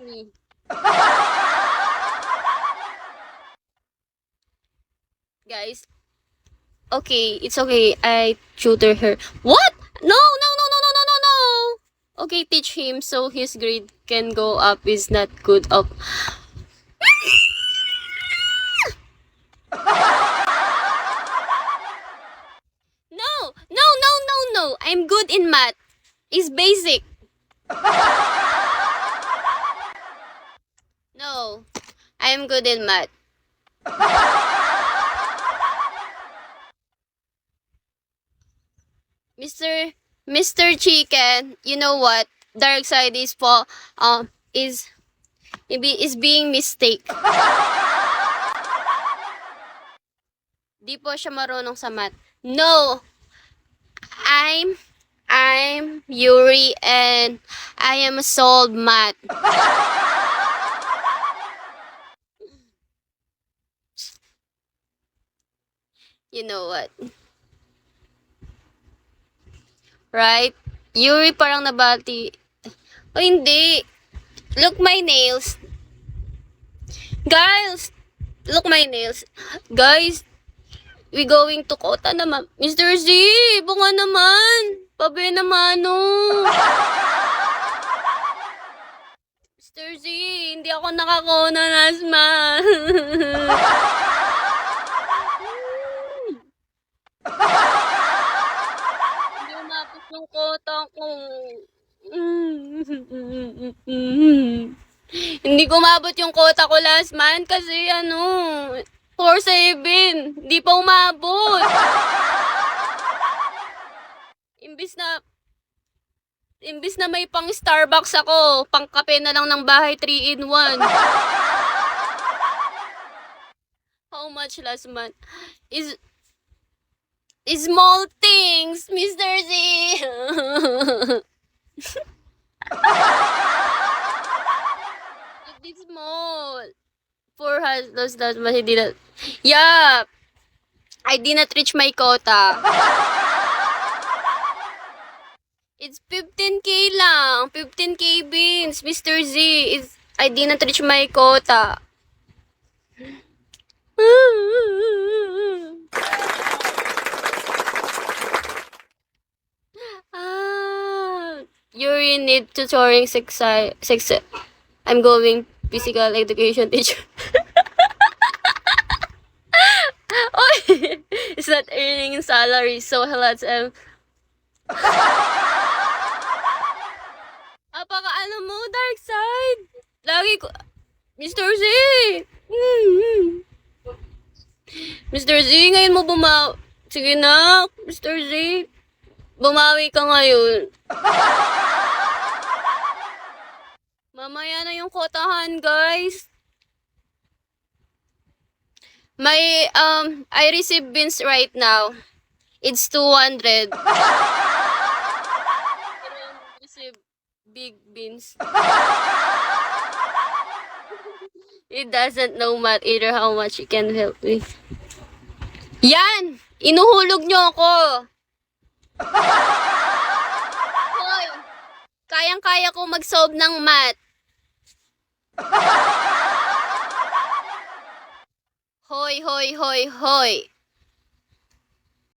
me. Guys, okay, it's okay. I tutor her. What? No, no, no, no, no, no, no, no. Okay, teach him so his grade can go up is not good up. No, no, no, no, no. I'm good in math. It's basic. No, I'm good in math. Mr. Chicken, you know what? Dark side is for is is being mistake. Di po siya marunong sa math. No, I'm Yuri and I am solved math. You know what? Right? Yuri parang nabati. O hindi. Look my nails. Guys, look my nails. Guys, we going to Kota naman. Mr. Z, bunga naman. Pabe naman, no. Mr. Z, hindi ako nakakona nasma. Hindi umapos yung kota ko. Hindi ko umabot yung kota ko last month kasi 4-7. Hindi pa umabot. Imbis na may pang Starbucks ako, pang kape na lang ng bahay 3-in-1. How much last month? Is small things, Mr. Z. It's small. 4 has last month. He did not. Yeah. I did not reach my quota. It's 15K lang. 15K beans, Mr. Z. I did not reach my quota. You need tutoring six. I'm going physical education teacher. Oh, it's not earning salary, so let's Apaka mo, dark side. Lagi ko, Mr. Z. Mr. Z, ngayon mo bumawi. Sige na, Mr. Z. Bumawi ka ngayon. Mamaya na yung kotahan, guys. I receive beans right now. It's 200. Receive big beans. It doesn't know math either how much it can help with. Yan! Inuhulog nyo ako! Hoy! Kayang-kaya ko mag-solve ng math. Hoy, hoy, hoy, hoy.